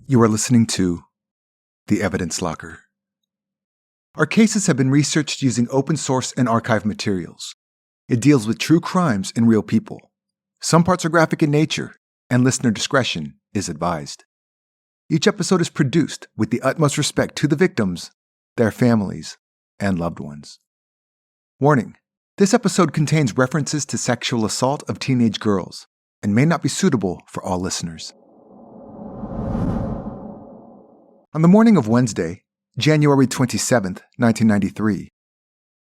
You are listening to The Evidence Locker. Our cases have been researched using open source and archive materials. It deals with true crimes and real people. Some parts are graphic in nature, and listener discretion is advised. Each episode is produced with the utmost respect to the victims, their families, and loved ones. Warning: this episode contains references to sexual assault of teenage girls and may not be suitable for all listeners. On the morning of Wednesday, January 27, 1993,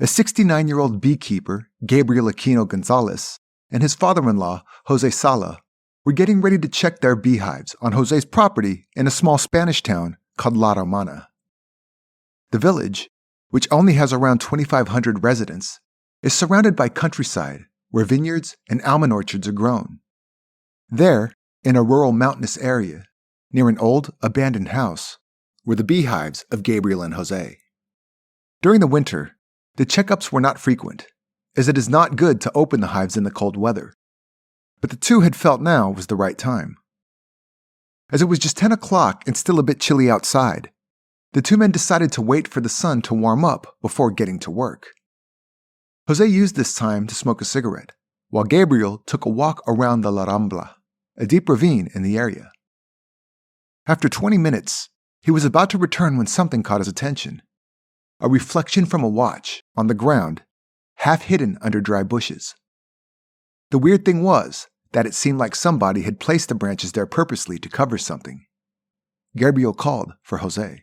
a 69-year-old beekeeper, Gabriel Aquino Gonzalez, and his father-in-law, Jose Sala, were getting ready to check their beehives on Jose's property in a small Spanish town called La Romana. The village, which only has around 2,500 residents, is surrounded by countryside where vineyards and almond orchards are grown. There, in a rural mountainous area, near an old, abandoned house, were the beehives of Gabriel and Jose. During the winter, the checkups were not frequent, as it is not good to open the hives in the cold weather. But the two had felt now was the right time. As it was just 10 o'clock and still a bit chilly outside, the two men decided to wait for the sun to warm up before getting to work. Jose used this time to smoke a cigarette, while Gabriel took a walk around the La Rambla, a deep ravine in the area. After 20 minutes, he was about to return when something caught his attention. A reflection from a watch on the ground, half hidden under dry bushes. The weird thing was that it seemed like somebody had placed the branches there purposely to cover something. Gabriel called for Jose.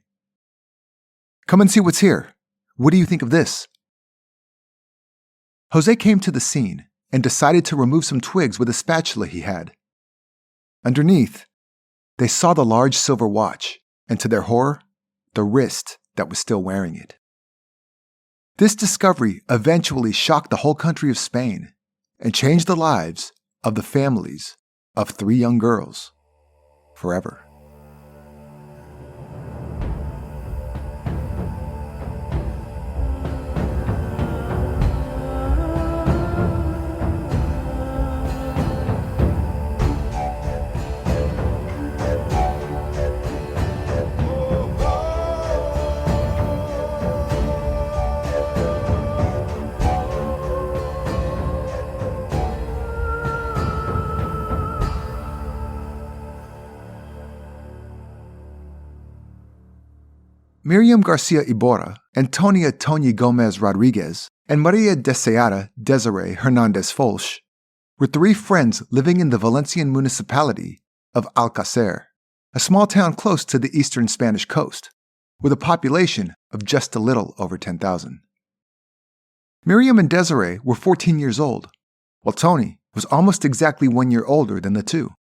"Come and see what's here. What do you think of this?" Jose came to the scene and decided to remove some twigs with a spatula he had. Underneath, they saw the large silver watch, and to their horror, the wrist that was still wearing it. This discovery eventually shocked the whole country of Spain and changed the lives of the families of 3 young girls forever. Miriam García Iborra and Toñi Gómez Rodríguez and María Deseada Desirée Hernández Folch were 3 friends living in the Valencian municipality of Alcàsser, a small town close to the eastern Spanish coast, with a population of just a little over 10,000. Miriam and Desirée were 14 years old, while Toñi was almost exactly 1 year older than the two.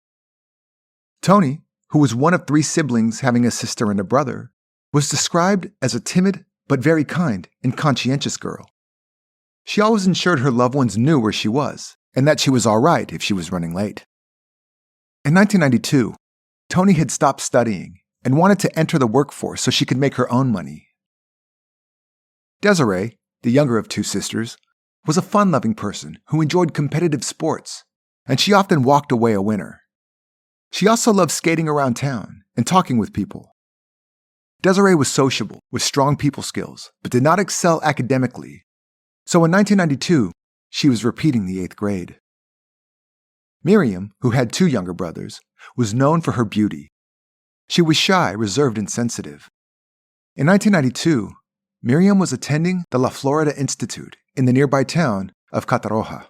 Toñi, who was one of 3 siblings having a sister and a brother, was described as a timid but very kind and conscientious girl. She always ensured her loved ones knew where she was and that she was all right if she was running late. In 1992, Toñi had stopped studying and wanted to enter the workforce so she could make her own money. Desirée, the younger of 2 sisters, was a fun-loving person who enjoyed competitive sports, and she often walked away a winner. She also loved skating around town and talking with people. Desirée was sociable, with strong people skills, but did not excel academically. So in 1992, she was repeating the 8th grade. Miriam, who had 2 younger brothers, was known for her beauty. She was shy, reserved, and sensitive. In 1992, Miriam was attending the La Florida Institute in the nearby town of Catarroja.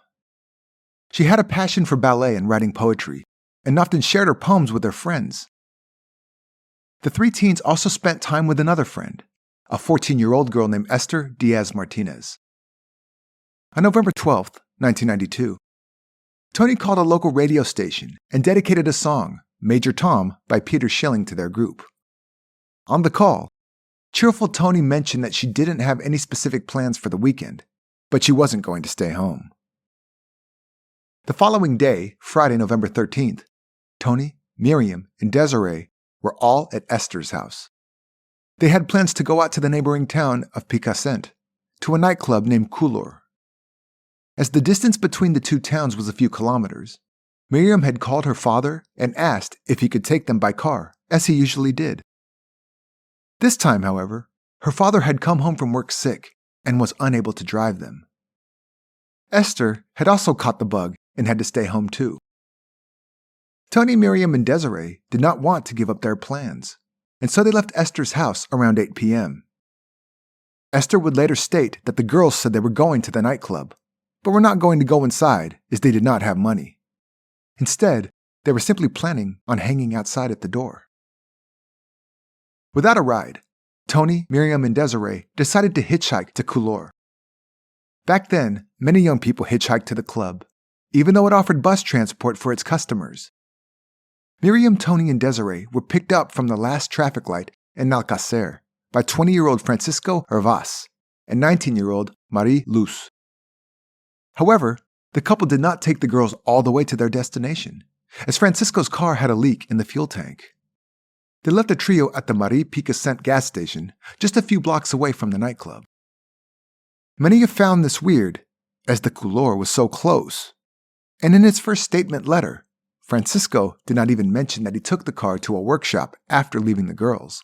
She had a passion for ballet and writing poetry, and often shared her poems with her friends. The 3 teens also spent time with another friend, a 14-year-old girl named Esther Diaz Martinez. On November 12, 1992, Toñi called a local radio station and dedicated a song, Major Tom, by Peter Schilling to their group. On the call, cheerful Toñi mentioned that she didn't have any specific plans for the weekend, but she wasn't going to stay home. The following day, Friday, November 13th, Toñi, Miriam, and Desirée were all at Esther's house. They had plans to go out to the neighboring town of Picassent, to a nightclub named Couleur. As the distance between the 2 towns was a few kilometers, Miriam had called her father and asked if he could take them by car as he usually did. This time, however, her father had come home from work sick and was unable to drive them. Esther had also caught the bug and had to stay home too. Toñi, Miriam, and Desirée did not want to give up their plans, and so they left Esther's house around 8 p.m. Esther would later state that the girls said they were going to the nightclub, but were not going to go inside as they did not have money. Instead, they were simply planning on hanging outside at the door. Without a ride, Toñi, Miriam, and Desirée decided to hitchhike to Couleur. Back then, many young people hitchhiked to the club, even though it offered bus transport for its customers. Miriam, Toñi, and Desirée were picked up from the last traffic light in Alcàsser by 20-year-old Francisco Hervás and 19-year-old Marie Luz. However, the couple did not take the girls all the way to their destination, as Francisco's car had a leak in the fuel tank. They left the trio at the Marie Picassent gas station, just a few blocks away from the nightclub. Many have found this weird, as the Couleur was so close, and in his first statement letter, Francisco did not even mention that he took the car to a workshop after leaving the girls.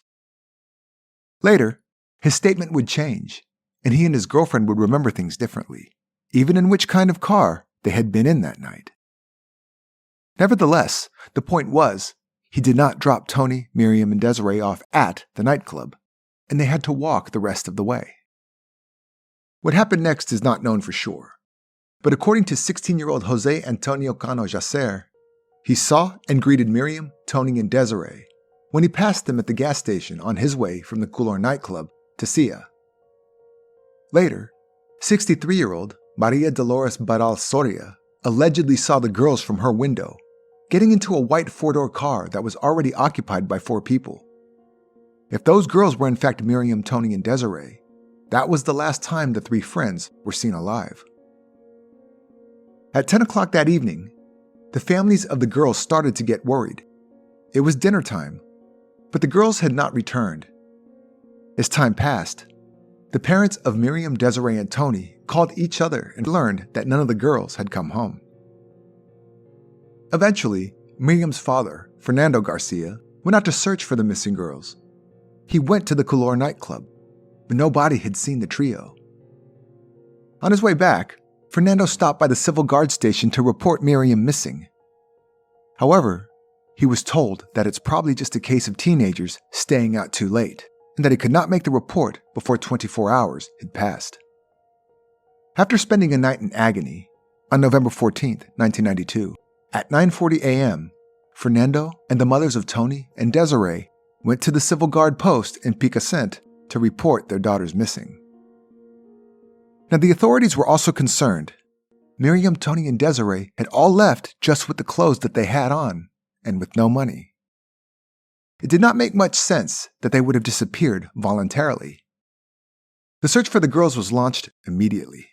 Later, his statement would change, and he and his girlfriend would remember things differently, even in which kind of car they had been in that night. Nevertheless, the point was, he did not drop Toñi, Miriam, and Desirée off at the nightclub, and they had to walk the rest of the way. What happened next is not known for sure, but according to 16-year-old José Antonio Cano Jacer, he saw and greeted Miriam, Toñi, and Desirée when he passed them at the gas station on his way from the Couleur nightclub to Sia. Later, 63-year-old Maria Dolores Baral Soria allegedly saw the girls from her window getting into a white four-door car that was already occupied by 4 people. If those girls were in fact Miriam, Toñi, and Desirée, that was the last time the 3 friends were seen alive. At 10 o'clock that evening, the families of the girls started to get worried. It was dinner time, but the girls had not returned. As time passed, the parents of Miriam, Desirée, and Toñi called each other and learned that none of the girls had come home. Eventually, Miriam's father, Fernando Garcia, went out to search for the missing girls. He went to the Couleur nightclub, but nobody had seen the trio. On his way back, Fernando stopped by the civil guard station to report Miriam missing. However, he was told that it's probably just a case of teenagers staying out too late, and that he could not make the report before 24 hours had passed. After spending a night in agony, on November 14, 1992, at 9:40 a.m., Fernando and the mothers of Toñi and Desirée went to the civil guard post in Picassent to report their daughters missing. Now, the authorities were also concerned. Miriam, Toñi, and Desirée had all left just with the clothes that they had on, and with no money. It did not make much sense that they would have disappeared voluntarily. The search for the girls was launched immediately.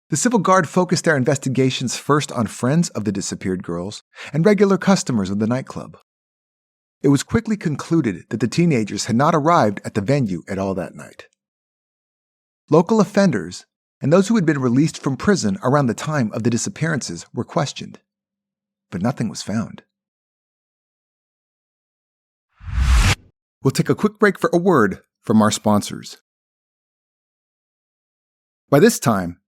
The civil guard focused their investigations first on friends of the disappeared girls and regular customers of the nightclub. It was quickly concluded that the teenagers had not arrived at the venue at all that night. Local offenders and those who had been released from prison around the time of the disappearances were questioned, but nothing was found. We'll take a quick break for a word from our sponsors. By this time,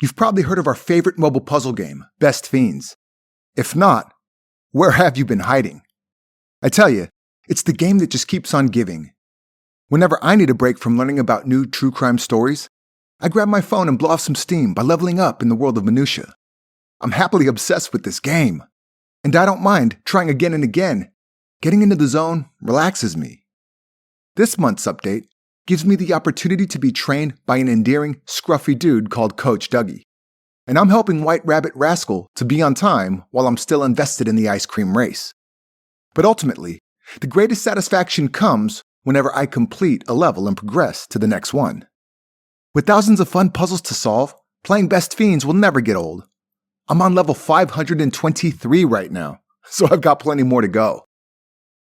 you've probably heard of our favorite mobile puzzle game, Best Fiends. If not, where have you been hiding? I tell you, it's the game that just keeps on giving. Whenever I need a break from learning about new true crime stories, I grab my phone and blow off some steam by leveling up in the world of minutia. I'm happily obsessed with this game, and I don't mind trying again and again. Getting into the zone relaxes me. This month's update gives me the opportunity to be trained by an endearing, scruffy dude called Coach Dougie. And I'm helping White Rabbit Rascal to be on time while I'm still invested in the ice cream race. But ultimately, the greatest satisfaction comes whenever I complete a level and progress to the next one. With thousands of fun puzzles to solve, playing Best Fiends will never get old. I'm on level 523 right now, so I've got plenty more to go.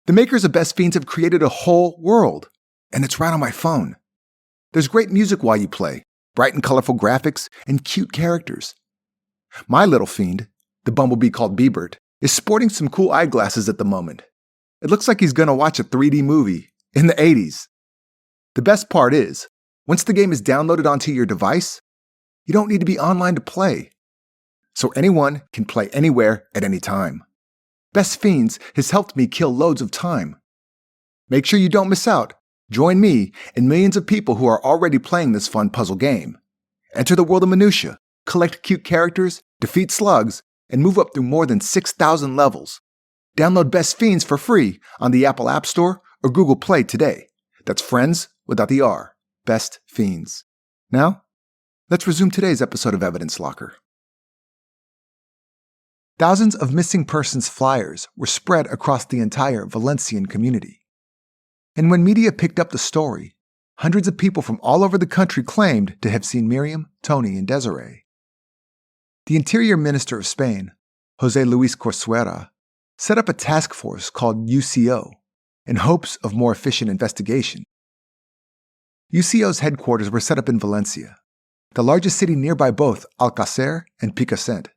The makers of Best Fiends have created a whole world, and it's right on my phone. There's great music while you play, bright and colorful graphics, and cute characters. My little fiend, the bumblebee called Biebert, is sporting some cool eyeglasses at the moment, It looks like he's gonna watch a 3D movie in the 80s. The best part is, once the game is downloaded onto your device, you don't need to be online to play. So anyone can play anywhere at any time. Best Fiends has helped me kill loads of time. Make sure you don't miss out. Join me and millions of people who are already playing this fun puzzle game. Enter the world of minutia, collect cute characters, defeat slugs, and move up through more than 6,000 levels. Download Best Fiends for free on the Apple App Store or Google Play today. That's friends without the R. Best Fiends. Now, let's resume today's episode of Evidence Locker. Thousands of missing persons flyers were spread across the entire Valencian community. And when media picked up the story, hundreds of people from all over the country claimed to have seen Miriam, Toñi, and Desirée. The Interior Minister of Spain, José Luis Corcuera, set up a task force called UCO in hopes of more efficient investigation. UCO's headquarters were set up in Valencia, the largest city nearby both Alcàsser and Picassent.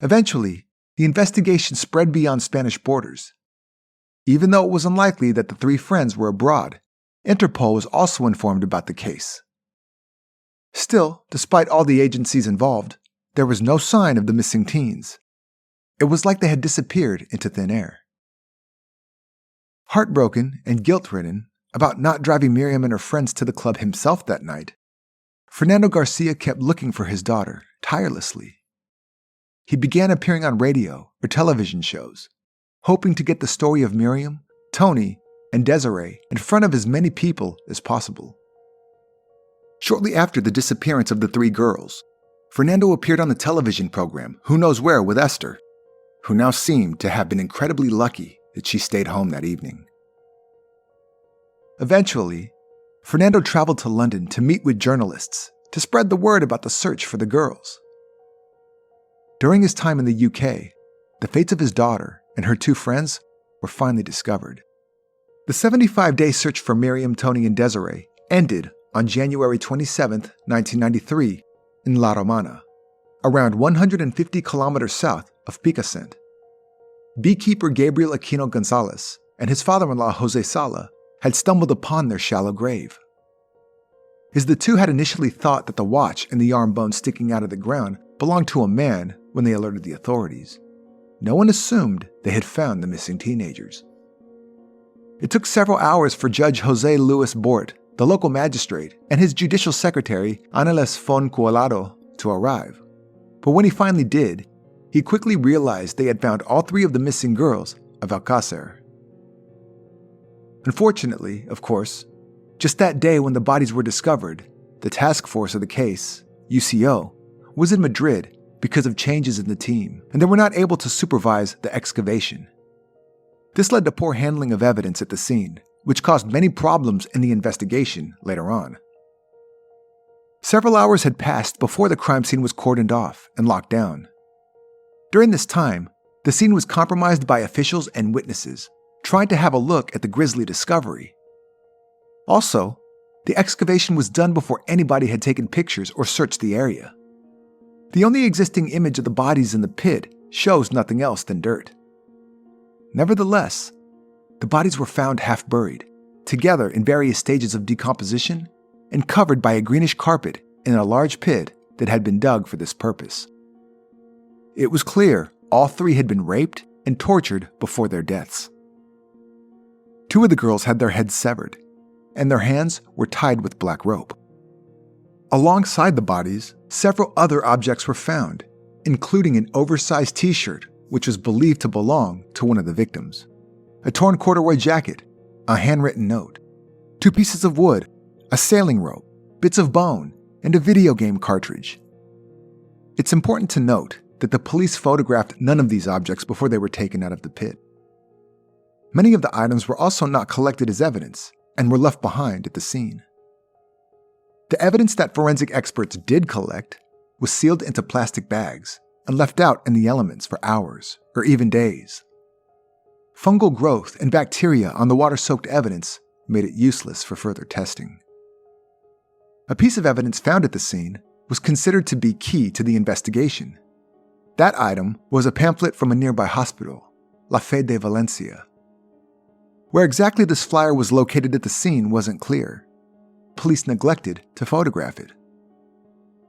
Eventually, the investigation spread beyond Spanish borders. Even though it was unlikely that the three friends were abroad, Interpol was also informed about the case. Still, despite all the agencies involved, there was no sign of the missing teens. It was like they had disappeared into thin air. Heartbroken and guilt-ridden about not driving Miriam and her friends to the club himself that night, Fernando Garcia kept looking for his daughter tirelessly. He began appearing on radio or television shows, hoping to get the story of Miriam, Toñi, and Desirée in front of as many people as possible. Shortly after the disappearance of the three girls, Fernando appeared on the television program Who Knows Where with Esther, who now seemed to have been incredibly lucky that she stayed home that evening. Eventually, Fernando traveled to London to meet with journalists to spread the word about the search for the girls. During his time in the UK, the fates of his daughter and her two friends were finally discovered. The 75-day search for Miriam, Toñi, and Desirée ended on January 27, 1993, in La Romana, around 150 kilometers south of Picassent. Beekeeper Gabriel Aquino Gonzalez and his father-in-law José Sala had stumbled upon their shallow grave. As the two had initially thought that the watch and the arm bone sticking out of the ground belonged to a man when they alerted the authorities, no one assumed they had found the missing teenagers. It took several hours for Judge José Luis Bort, the local magistrate, and his judicial secretary, Ángeles Foncuelado, to arrive. But when he finally did, he quickly realized they had found all three of the missing girls of Alcàsser. Unfortunately, of course, just that day when the bodies were discovered, the task force of the case, UCO, was in Madrid because of changes in the team, and they were not able to supervise the excavation. This led to poor handling of evidence at the scene, which caused many problems in the investigation later on. Several hours had passed before the crime scene was cordoned off and locked down. During this time, the scene was compromised by officials and witnesses, trying to have a look at the grisly discovery. Also, the excavation was done before anybody had taken pictures or searched the area. The only existing image of the bodies in the pit shows nothing else than dirt. Nevertheless, the bodies were found half buried, together in various stages of decomposition, and covered by a greenish carpet in a large pit that had been dug for this purpose. It was clear all three had been raped and tortured before their deaths. Two of the girls had their heads severed, and their hands were tied with black rope. Alongside the bodies, several other objects were found, including an oversized t-shirt which was believed to belong to one of the victims, a torn corduroy jacket, a handwritten note, 2 pieces of wood, a sailing rope, bits of bone, and a video game cartridge. It's important to note that the police photographed none of these objects before they were taken out of the pit. Many of the items were also not collected as evidence and were left behind at the scene. The evidence that forensic experts did collect was sealed into plastic bags and left out in the elements for hours or even days. Fungal growth and bacteria on the water-soaked evidence made it useless for further testing. A piece of evidence found at the scene was considered to be key to the investigation. That item was a pamphlet from a nearby hospital, La Fe de Valencia. Where exactly this flyer was located at the scene wasn't clear. Police neglected to photograph it.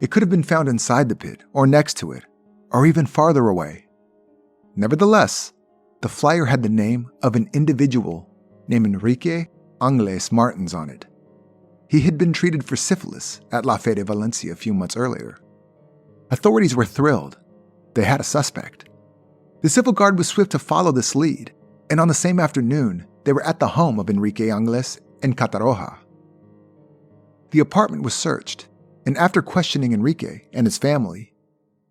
It could have been found inside the pit, or next to it, or even farther away. Nevertheless, the flyer had the name of an individual named Enrique Angles Martins on it. He had been treated for syphilis at La Fe de Valencia a few months earlier. Authorities were thrilled. They had a suspect. The civil guard was swift to follow this lead, and on the same afternoon, they were at the home of Enrique Angles in Cataroja. The apartment was searched, and after questioning Enrique and his family,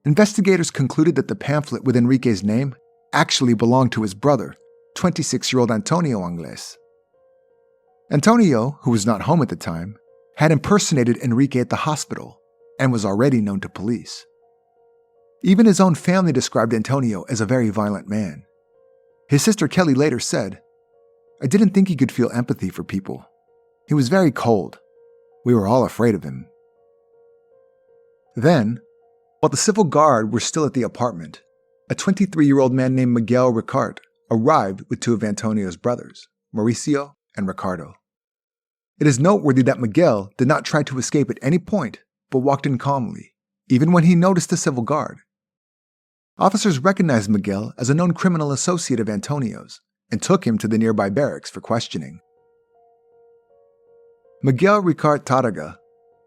investigators concluded that the pamphlet with Enrique's name actually belonged to his brother, 26-year-old Antonio Angles. Antonio, who was not home at the time, had impersonated Enrique at the hospital and was already known to police. Even his own family described Antonio as a very violent man. His sister Kelly later said, "I didn't think he could feel empathy for people. He was very cold. We were all afraid of him." Then, while the civil guard were still at the apartment, a 23-year-old man named Miguel Ricard arrived with two of Antonio's brothers, Mauricio and Ricardo. It is noteworthy that Miguel did not try to escape at any point, but walked in calmly, even when he noticed the civil guard. Officers recognized Miguel as a known criminal associate of Antonio's and took him to the nearby barracks for questioning. Miguel Ricard Tárrega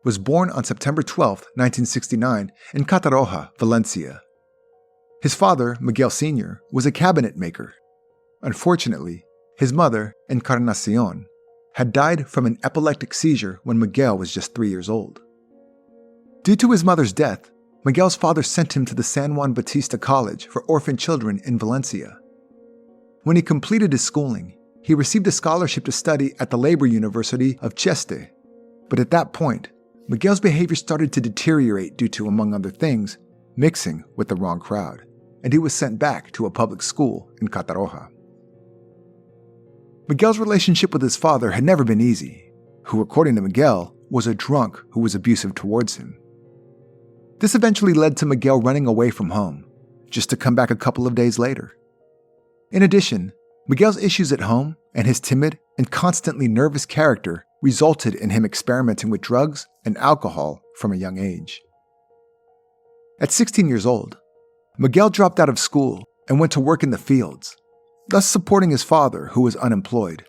was born on September 12, 1969, in Cataroja, Valencia. His father, Miguel Sr., was a cabinet maker. Unfortunately, his mother, Encarnacion, had died from an epileptic seizure when Miguel was just 3 years old. Due to his mother's death, Miguel's father sent him to the San Juan Bautista College for orphan children in Valencia. When he completed his schooling, he received a scholarship to study at the Labor University of Cheste. But at that point, Miguel's behavior started to deteriorate due to, among other things, mixing with the wrong crowd, and he was sent back to a public school in Cataroja. Miguel's relationship with his father had never been easy, who, according to Miguel, was a drunk who was abusive towards him. This eventually led to Miguel running away from home, just to come back a couple of days later. In addition, Miguel's issues at home and his timid and constantly nervous character resulted in him experimenting with drugs and alcohol from a young age. At 16 years old, Miguel dropped out of school and went to work in the fields, thus supporting his father, who was unemployed.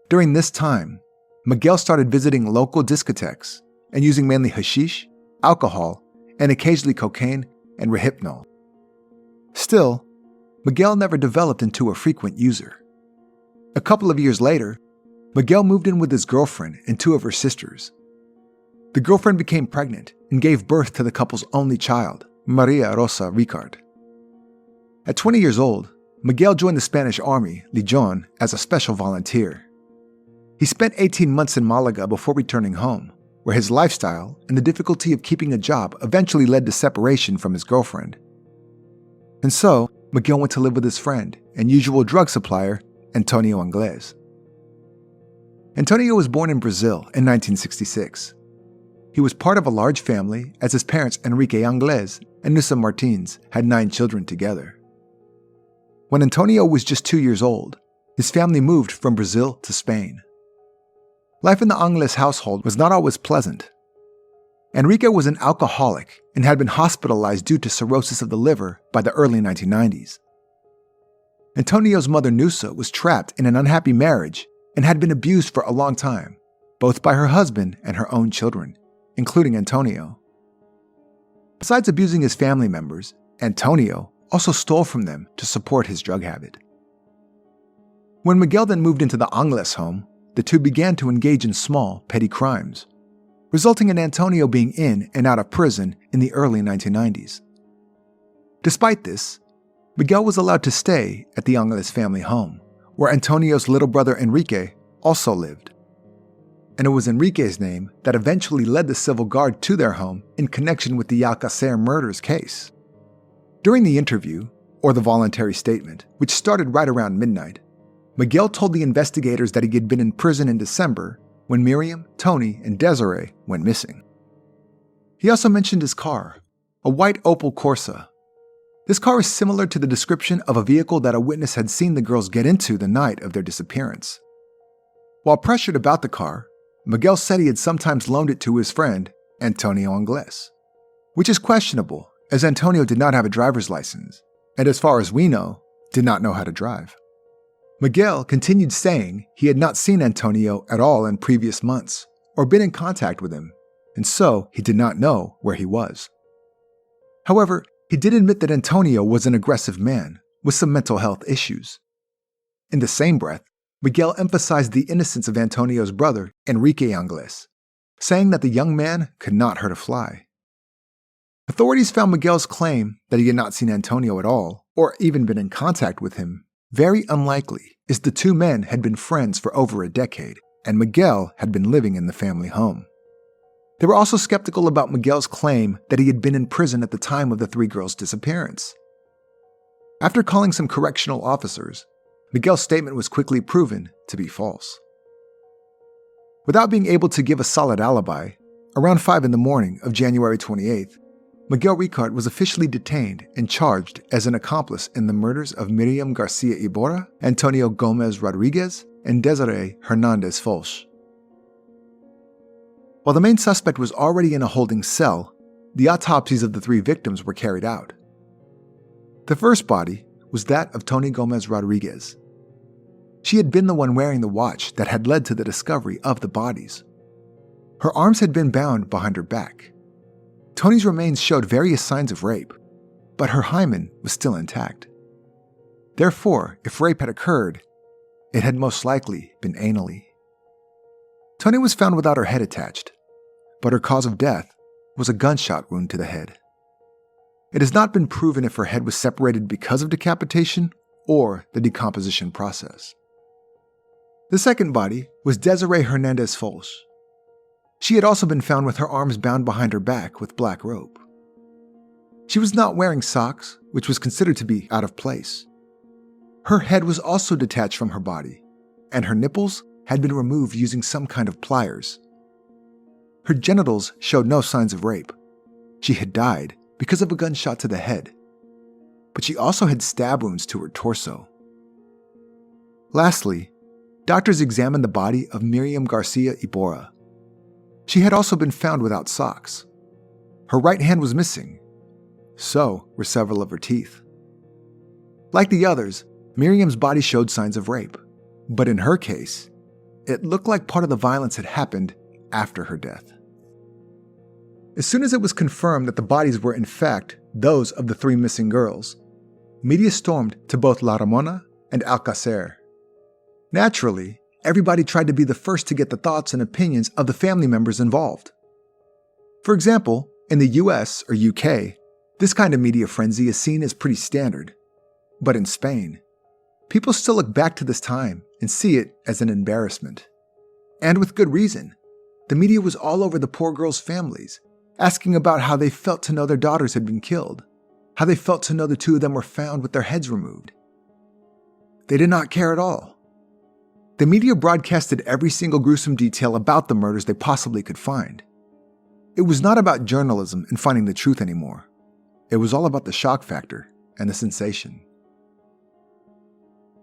During this time, Miguel started visiting local discotheques and using mainly hashish, alcohol, and occasionally cocaine and Rohypnol. Still, Miguel never developed into a frequent user. A couple of years later, Miguel moved in with his girlfriend and two of her sisters. The girlfriend became pregnant and gave birth to the couple's only child, Maria Rosa Ricard. At 20 years old, Miguel joined the Spanish Army, Legion, as a special volunteer. He spent 18 months in Malaga before returning home, where his lifestyle and the difficulty of keeping a job eventually led to separation from his girlfriend. And so, Miguel went to live with his friend and usual drug supplier, Antonio Angles. Antonio was born in Brazil in 1966. He was part of a large family, as his parents Enrique Angles and Nusa Martins had 9 children together. When Antonio was just 2 years old, his family moved from Brazil to Spain. Life in the Angles household was not always pleasant. Enrique was an alcoholic and had been hospitalized due to cirrhosis of the liver by the early 1990s. Antonio's mother Nusa was trapped in an unhappy marriage and had been abused for a long time, both by her husband and her own children, including Antonio. Besides abusing his family members, Antonio also stole from them to support his drug habit. When Miguel then moved into the Angles home, the two began to engage in small, petty crimes, resulting in Antonio being in and out of prison in the early 1990s. Despite this, Miguel was allowed to stay at the Angles family home, where Antonio's little brother Enrique also lived. And it was Enrique's name that eventually led the civil guard to their home in connection with the Alcàsser murders case. During the interview, or the voluntary statement, which started right around midnight, Miguel told the investigators that he had been in prison in December when Miriam, Toñi, and Desirée went missing. He also mentioned his car, a white Opel Corsa. This car is similar to the description of a vehicle that a witness had seen the girls get into the night of their disappearance. While pressured about the car, Miguel said he had sometimes loaned it to his friend, Antonio Angles, which is questionable as Antonio did not have a driver's license, and as far as we know, did not know how to drive. Miguel continued saying he had not seen Antonio at all in previous months or been in contact with him, and so he did not know where he was. However, he did admit that Antonio was an aggressive man with some mental health issues. In the same breath, Miguel emphasized the innocence of Antonio's brother, Enrique Angles, saying that the young man could not hurt a fly. Authorities found Miguel's claim that he had not seen Antonio at all, or even been in contact with him, very unlikely, as the two men had been friends for over a decade, and Miguel had been living in the family home. They were also skeptical about Miguel's claim that he had been in prison at the time of the three girls' disappearance. After calling some correctional officers, Miguel's statement was quickly proven to be false. Without being able to give a solid alibi, around 5 a.m. of January 28th, Miguel Ricard was officially detained and charged as an accomplice in the murders of Miriam García Iborra, Antonio Gómez Rodríguez, and Desirée Hernández Folch. While the main suspect was already in a holding cell, the autopsies of the three victims were carried out. The first body was that of Toñi Gómez Rodríguez. She had been the one wearing the watch that had led to the discovery of the bodies. Her arms had been bound behind her back. Toñi's remains showed various signs of rape, but her hymen was still intact. Therefore, if rape had occurred, it had most likely been anally. Toñi was found without her head attached, but her cause of death was a gunshot wound to the head. It has not been proven if her head was separated because of decapitation or the decomposition process. The second body was Desirée Hernández Folch. She had also been found with her arms bound behind her back with black rope. She was not wearing socks, which was considered to be out of place. Her head was also detached from her body, and her nipples had been removed using some kind of pliers. Her genitals showed no signs of rape. She had died because of a gunshot to the head, but she also had stab wounds to her torso. Lastly, doctors examined the body of Miriam García Iborra. She had also been found without socks. Her right hand was missing. So were several of her teeth. Like the others, Miriam's body showed signs of rape, but in her case, it looked like part of the violence had happened after her death. As soon as it was confirmed that the bodies were in fact those of the three missing girls, media stormed to both La Ramona and Alcàsser. Naturally, everybody tried to be the first to get the thoughts and opinions of the family members involved. For example, in the US or UK, this kind of media frenzy is seen as pretty standard. But in Spain, people still look back to this time and see it as an embarrassment. And with good reason. The media was all over the poor girls' families, asking about how they felt to know their daughters had been killed, how they felt to know the two of them were found with their heads removed. They did not care at all. The media broadcasted every single gruesome detail about the murders they possibly could find. It was not about journalism and finding the truth anymore. It was all about the shock factor and the sensation.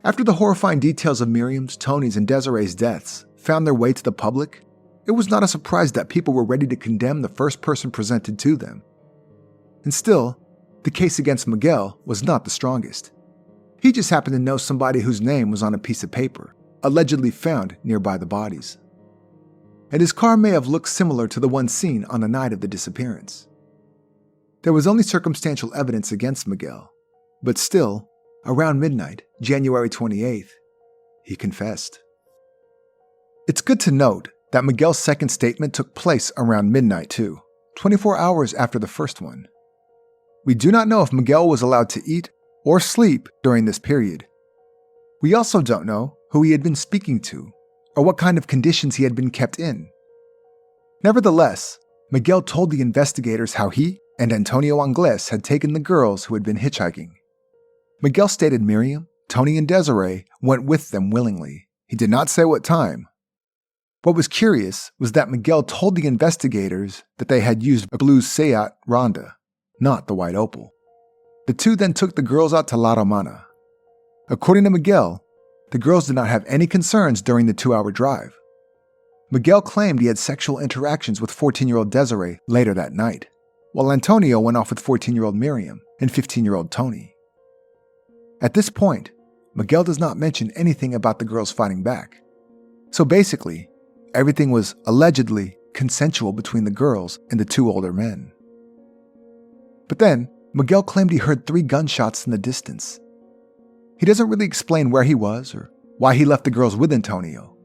After the horrifying details of Miriam's, Toñi's, and Desiree's deaths found their way to the public, it was not a surprise that people were ready to condemn the first person presented to them. And still, the case against Miguel was not the strongest. He just happened to know somebody whose name was on a piece of paper, allegedly found nearby the bodies. And his car may have looked similar to the one seen on the night of the disappearance. There was only circumstantial evidence against Miguel, but still, around midnight, January 28th, he confessed. It's good to note that Miguel's second statement took place around midnight too, 24 hours after the first one. We do not know if Miguel was allowed to eat or sleep during this period. We also don't know who he had been speaking to or what kind of conditions he had been kept in. Nevertheless, Miguel told the investigators how he and Antonio Angles had taken the girls who had been hitchhiking. Miguel stated Miriam, Toñi, and Desirée went with them willingly. He did not say what time. What was curious was that Miguel told the investigators that they had used a blue Seat Ronda, not the white Opel. The The two then took the girls out to La Romana. According to Miguel, the girls did not have any concerns during the 2-hour drive. Miguel claimed he had sexual interactions with 14-year-old Desirée later that night, while Antonio went off with 14-year-old Miriam and 15-year-old Toñi. At this point, Miguel does not mention anything about the girls fighting back. So basically, everything was allegedly consensual between the girls and the two older men. But then, Miguel claimed he heard 3 gunshots in the distance. He doesn't really explain where he was or why he left the girls with Antonio,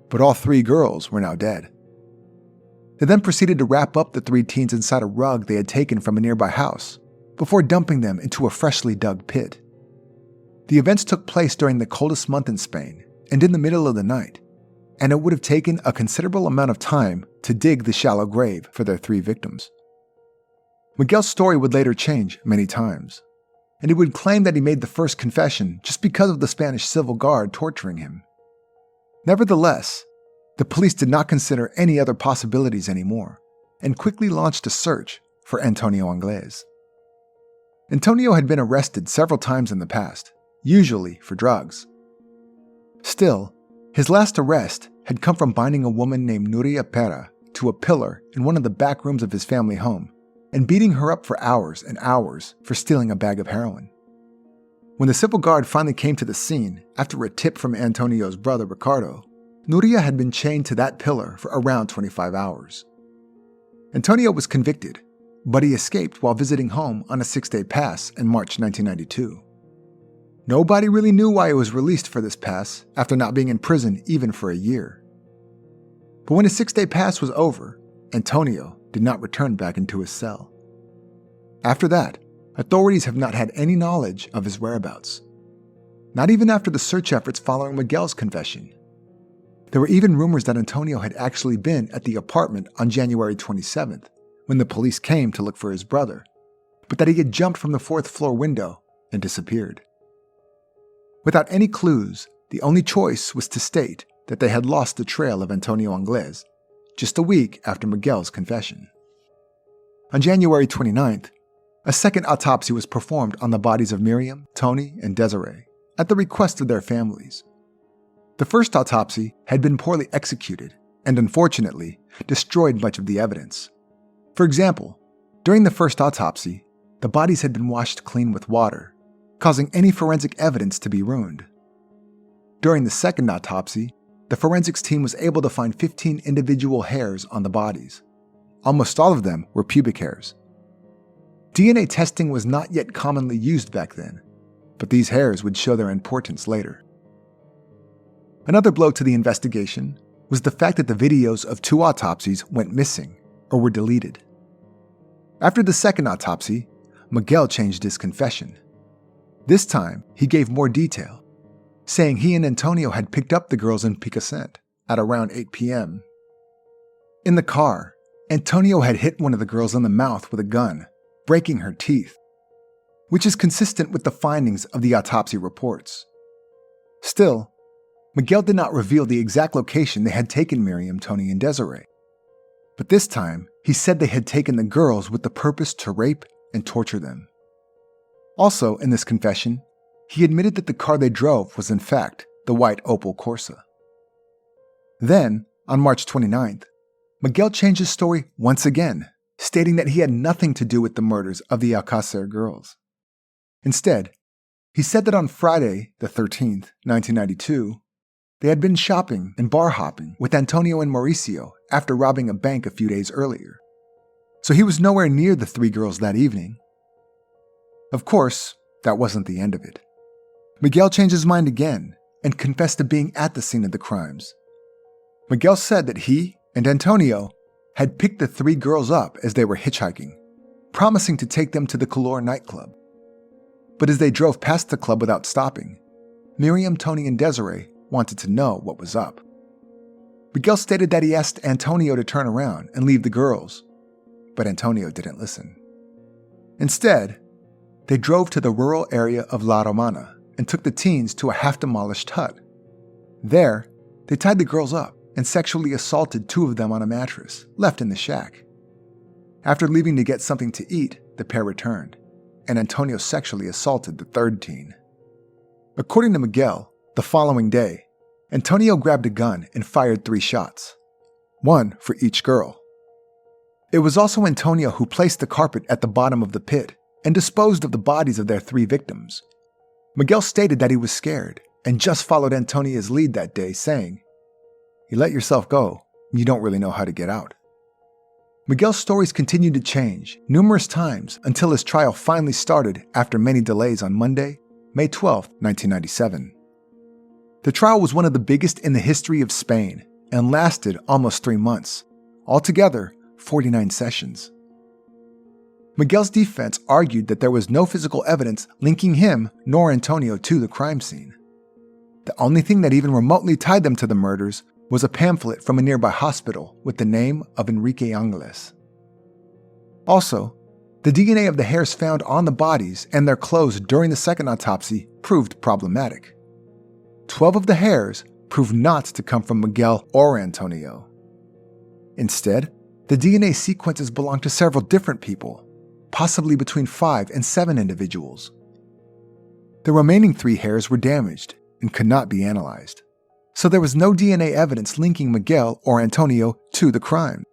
but all 3 girls were now dead. They then proceeded to wrap up the 3 teens inside a rug they had taken from a nearby house, before dumping them into a freshly dug pit. The events took place during the coldest month in Spain and in the middle of the night, and it would have taken a considerable amount of time to dig the shallow grave for their 3 victims. Miguel's story would later change many times, and he would claim that he made the first confession just because of the Spanish civil guard torturing him. Nevertheless, the police did not consider any other possibilities anymore, and quickly launched a search for Antonio Anglés. Antonio had been arrested several times in the past, usually for drugs. Still, his last arrest had come from binding a woman named Nuria Pera to a pillar in one of the back rooms of his family home and beating her up for hours and hours for stealing a bag of heroin. When the civil guard finally came to the scene after a tip from Antonio's brother Ricardo, Nuria had been chained to that pillar for around 25 hours. Antonio was convicted, but he escaped while visiting home on a 6-day pass in March 1992. Nobody really knew why he was released for this pass after not being in prison even for a year. But when his 6-day pass was over, Antonio did not return back into his cell. After that, authorities have not had any knowledge of his whereabouts. Not even after the search efforts following Miguel's confession. There were even rumors that Antonio had actually been at the apartment on January 27th, when the police came to look for his brother, but that he had jumped from the 4th floor window and disappeared. Without any clues, the only choice was to state that they had lost the trail of Antonio Anglés just a week after Miguel's confession. On January 29th, a second autopsy was performed on the bodies of Miriam, Toñi, and Desirée, at the request of their families. The first autopsy had been poorly executed and, unfortunately, destroyed much of the evidence. For example, during the first autopsy, the bodies had been washed clean with water, causing any forensic evidence to be ruined. During the second autopsy, the forensics team was able to find 15 individual hairs on the bodies. Almost all of them were pubic hairs. DNA testing was not yet commonly used back then, but these hairs would show their importance later. Another blow to the investigation was the fact that the videos of 2 autopsies went missing or were deleted. After the second autopsy, Miguel changed his confession. This time, he gave more detail, saying he and Antonio had picked up the girls in Picassent at around 8 p.m. In the car, Antonio had hit one of the girls in the mouth with a gun, breaking her teeth, which is consistent with the findings of the autopsy reports. Still, Miguel did not reveal the exact location they had taken Miriam, Toñi, and Desirée. But this time, he said they had taken the girls with the purpose to rape and torture them. Also, in this confession, he admitted that the car they drove was in fact the white Opel Corsa. Then, on March 29th, Miguel changed his story once again, stating that he had nothing to do with the murders of the Alcàsser girls. Instead, he said that on Friday, the 13th, 1992, they had been shopping and bar hopping with Antonio and Mauricio after robbing a bank a few days earlier. So he was nowhere near the 3 girls that evening. Of course, that wasn't the end of it. Miguel changed his mind again and confessed to being at the scene of the crimes. Miguel said that he and Antonio had picked the 3 girls up as they were hitchhiking, promising to take them to the Color nightclub. But as they drove past the club without stopping, Miriam, Toñi, and Desirée wanted to know what was up. Miguel stated that he asked Antonio to turn around and leave the girls, but Antonio didn't listen. Instead, they drove to the rural area of La Romana and took the teens to a half-demolished hut. There, they tied the girls up and sexually assaulted 2 of them on a mattress left in the shack. After leaving to get something to eat, the pair returned, and Antonio sexually assaulted the third teen. According to Miguel, the following day, Antonio grabbed a gun and fired 3 shots, 1 for each girl. It was also Antonio who placed the carpet at the bottom of the pit and disposed of the bodies of their 3 victims. Miguel stated that he was scared and just followed Antonio's lead that day, saying, "You let yourself go, you don't really know how to get out." Miguel's stories continued to change numerous times until his trial finally started after many delays on Monday, May 12, 1997. The trial was one of the biggest in the history of Spain and lasted almost 3 months, altogether 49 sessions. Miguel's defense argued that there was no physical evidence linking him nor Antonio to the crime scene. The only thing that even remotely tied them to the murders was a pamphlet from a nearby hospital with the name of Enrique Ángeles. Also, the DNA of the hairs found on the bodies and their clothes during the second autopsy proved problematic. 12 of the hairs proved not to come from Miguel or Antonio. Instead, the DNA sequences belonged to several different people, possibly between 5 and 7 individuals. The remaining 3 hairs were damaged and could not be analyzed, so there was no DNA evidence linking Miguel or Antonio to the crime.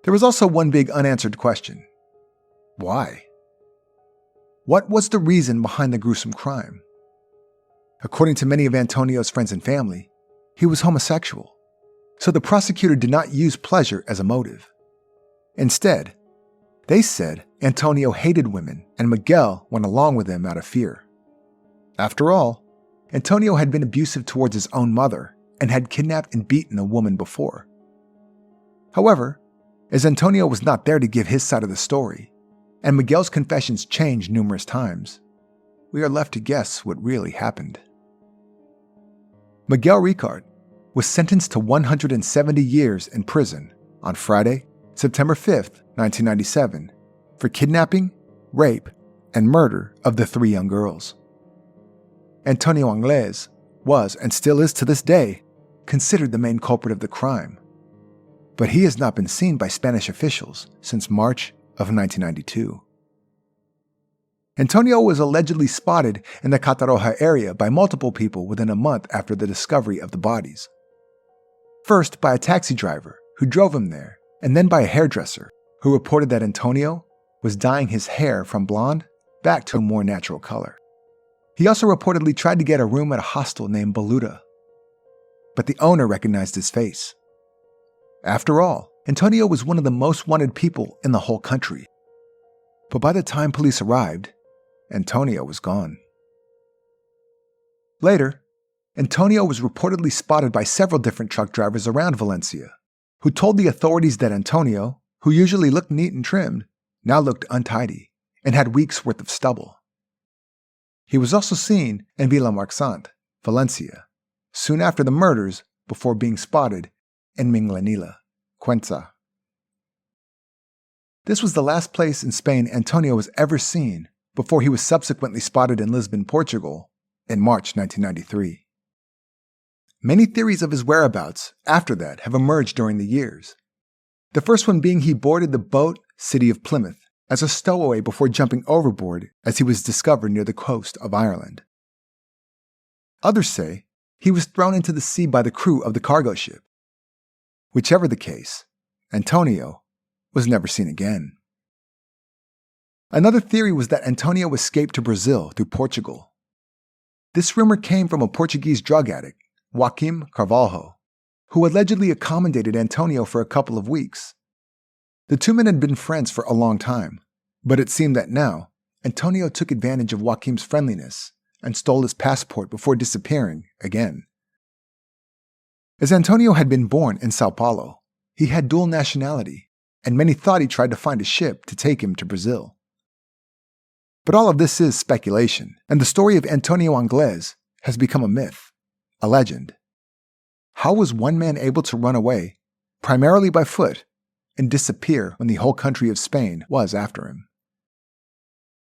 There was also one big unanswered question. Why? What was the reason behind the gruesome crime? According to many of Antonio's friends and family, he was homosexual, so the prosecutor did not use pleasure as a motive. Instead, they said Antonio hated women and Miguel went along with him out of fear. After all, Antonio had been abusive towards his own mother and had kidnapped and beaten a woman before. However, as Antonio was not there to give his side of the story, and Miguel's confessions changed numerous times, we are left to guess what really happened. Miguel Ricard was sentenced to 170 years in prison on Friday, September 5, 1997, for kidnapping, rape, and murder of the 3 young girls. Antonio Ángeles was, and still is to this day, considered the main culprit of the crime, but he has not been seen by Spanish officials since March of 1992. Antonio was allegedly spotted in the Catarroja area by multiple people within a month after the discovery of the bodies. First by a taxi driver who drove him there, and then by a hairdresser who reported that Antonio was dyeing his hair from blonde back to a more natural color. He also reportedly tried to get a room at a hostel named Boluda, but the owner recognized his face. After all, Antonio was one of the most wanted people in the whole country. But by the time police arrived, Antonio was gone. Later, Antonio was reportedly spotted by several different truck drivers around Valencia, who told the authorities that Antonio, who usually looked neat and trimmed, now looked untidy and had weeks' worth of stubble. He was also seen in Villamarxant, Valencia, soon after the murders before being spotted in Minglanilla, Cuenca. This was the last place in Spain Antonio was ever seen before he was subsequently spotted in Lisbon, Portugal, in March 1993. Many theories of his whereabouts after that have emerged during the years. The first one being he boarded the boat City of Plymouth as a stowaway before jumping overboard as he was discovered near the coast of Ireland. Others say he was thrown into the sea by the crew of the cargo ship. Whichever the case, Antonio was never seen again. Another theory was that Antonio escaped to Brazil through Portugal. This rumor came from a Portuguese drug addict, Joaquim Carvalho, who allegedly accommodated Antonio for a couple of weeks. The 2 men had been friends for a long time, but it seemed that now, Antonio took advantage of Joaquim's friendliness and stole his passport before disappearing again. As Antonio had been born in Sao Paulo, he had dual nationality, and many thought he tried to find a ship to take him to Brazil. But all of this is speculation, and the story of Antonio Ángeles has become a myth, a legend. How was one man able to run away, primarily by foot, and disappear when the whole country of Spain was after him?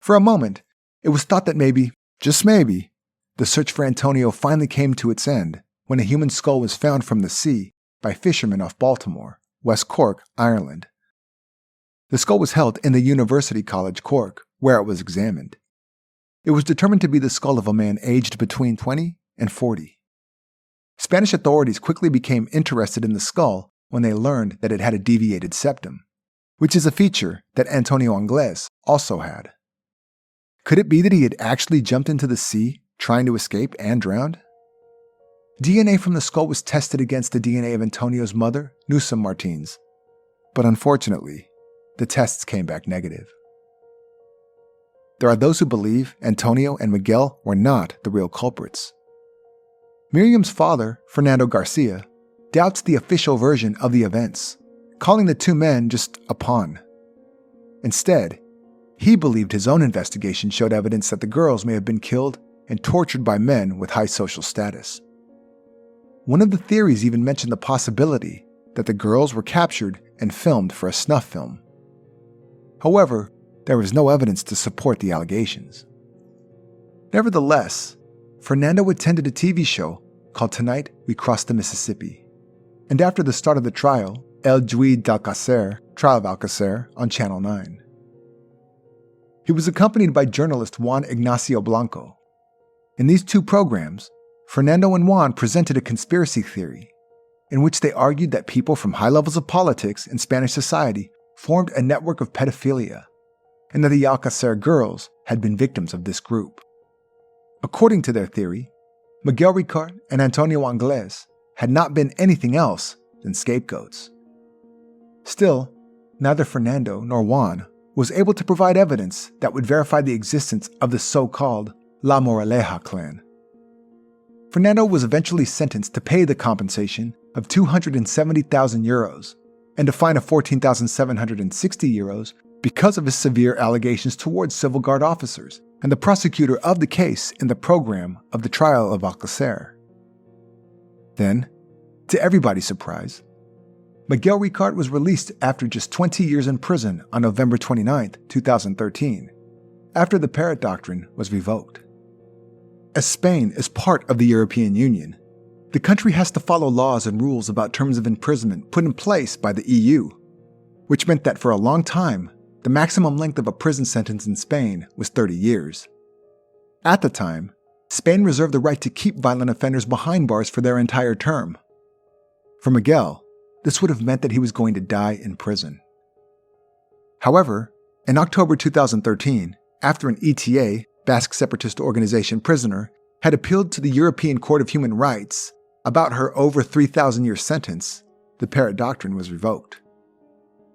For a moment, it was thought that maybe, just maybe, the search for Antonio finally came to its end when a human skull was found from the sea by fishermen off Baltimore, West Cork, Ireland. The skull was held in the University College Cork, where it was examined. It was determined to be the skull of a man aged between 20 and 40. Spanish authorities quickly became interested in the skull when they learned that it had a deviated septum, which is a feature that Antonio Anglés also had. Could it be that he had actually jumped into the sea, trying to escape and drowned? DNA from the skull was tested against the DNA of Antonio's mother, Nusa Martins, but unfortunately, the tests came back negative. There are those who believe Antonio and Miguel were not the real culprits. Miriam's father, Fernando Garcia, doubts the official version of the events, calling the two men just a pawn. Instead, he believed his own investigation showed evidence that the girls may have been killed and tortured by men with high social status. One of the theories even mentioned the possibility that the girls were captured and filmed for a snuff film. However, there was no evidence to support the allegations. Nevertheless, Fernando attended a TV show called Tonight We Crossed the Mississippi, and after the start of the trial, El Juez d'Alcàsser, Trial of Alcàsser, on Channel 9. He was accompanied by journalist Juan Ignacio Blanco. In these two programs, Fernando and Juan presented a conspiracy theory in which they argued that people from high levels of politics in Spanish society formed a network of pedophilia, and that the Alcàsser girls had been victims of this group. According to their theory, Miguel Ricard and Antonio Anglés had not been anything else than scapegoats. Still, neither Fernando nor Juan was able to provide evidence that would verify the existence of the so-called La Moraleja clan. Fernando was eventually sentenced to pay the compensation of 270,000 euros and a fine of 14,760 euros because of his severe allegations towards civil guard officers and the prosecutor of the case in the program of the trial of Alcàsser. Then, to everybody's surprise, Miguel Ricard was released after just 20 years in prison on November 29, 2013, after the Parrot Doctrine was revoked. As Spain is part of the European Union, the country has to follow laws and rules about terms of imprisonment put in place by the EU, which meant that for a long time, the maximum length of a prison sentence in Spain was 30 years. At the time, Spain reserved the right to keep violent offenders behind bars for their entire term. For Miguel, this would have meant that he was going to die in prison. However, in October 2013, after an ETA, Basque Separatist Organization prisoner, had appealed to the European Court of Human Rights about her over 3,000-year sentence, the Parrot Doctrine was revoked.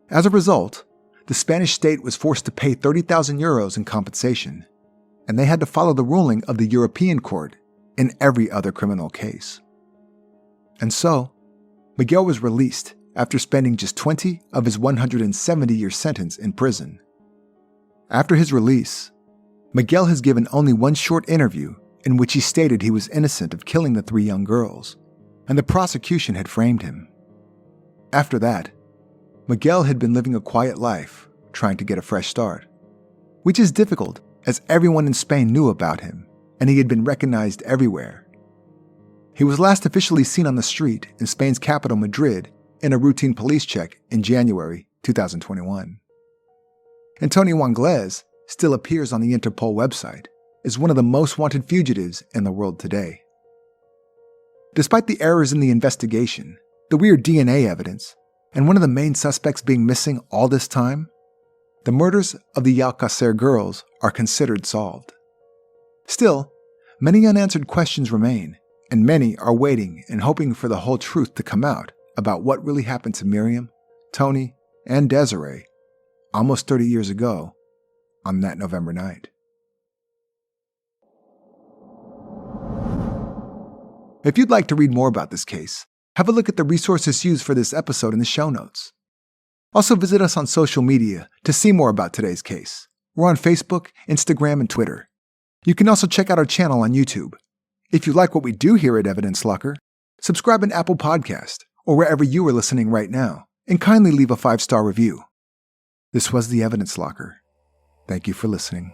As a result, the Spanish state was forced to pay 30,000 euros in compensation, and they had to follow the ruling of the European Court in every other criminal case. And so, Miguel was released after spending just 20 of his 170-year sentence in prison. After his release, Miguel has given only one short interview in which he stated he was innocent of killing the 3 young girls, and the prosecution had framed him. After that, Miguel had been living a quiet life, trying to get a fresh start, which is difficult as everyone in Spain knew about him, and he had been recognized everywhere. He was last officially seen on the street in Spain's capital, Madrid, in a routine police check in January 2021. Antonio Anglés still appears on the Interpol website as one of the most wanted fugitives in the world today. Despite the errors in the investigation, the weird DNA evidence, and one of the main suspects being missing all this time, the murders of the Alcàsser girls are considered solved. Still, many unanswered questions remain, and many are waiting and hoping for the whole truth to come out about what really happened to Miriam, Toñi, and Desirée almost 30 years ago on that November night. If you'd like to read more about this case, have a look at the resources used for this episode in the show notes. Also visit us on social media to see more about today's case. We're on Facebook, Instagram, and Twitter. You can also check out our channel on YouTube. If you like what we do here at Evidence Locker, subscribe on Apple Podcast or wherever you are listening right now, and kindly leave a 5-star review. This was the Evidence Locker. Thank you for listening.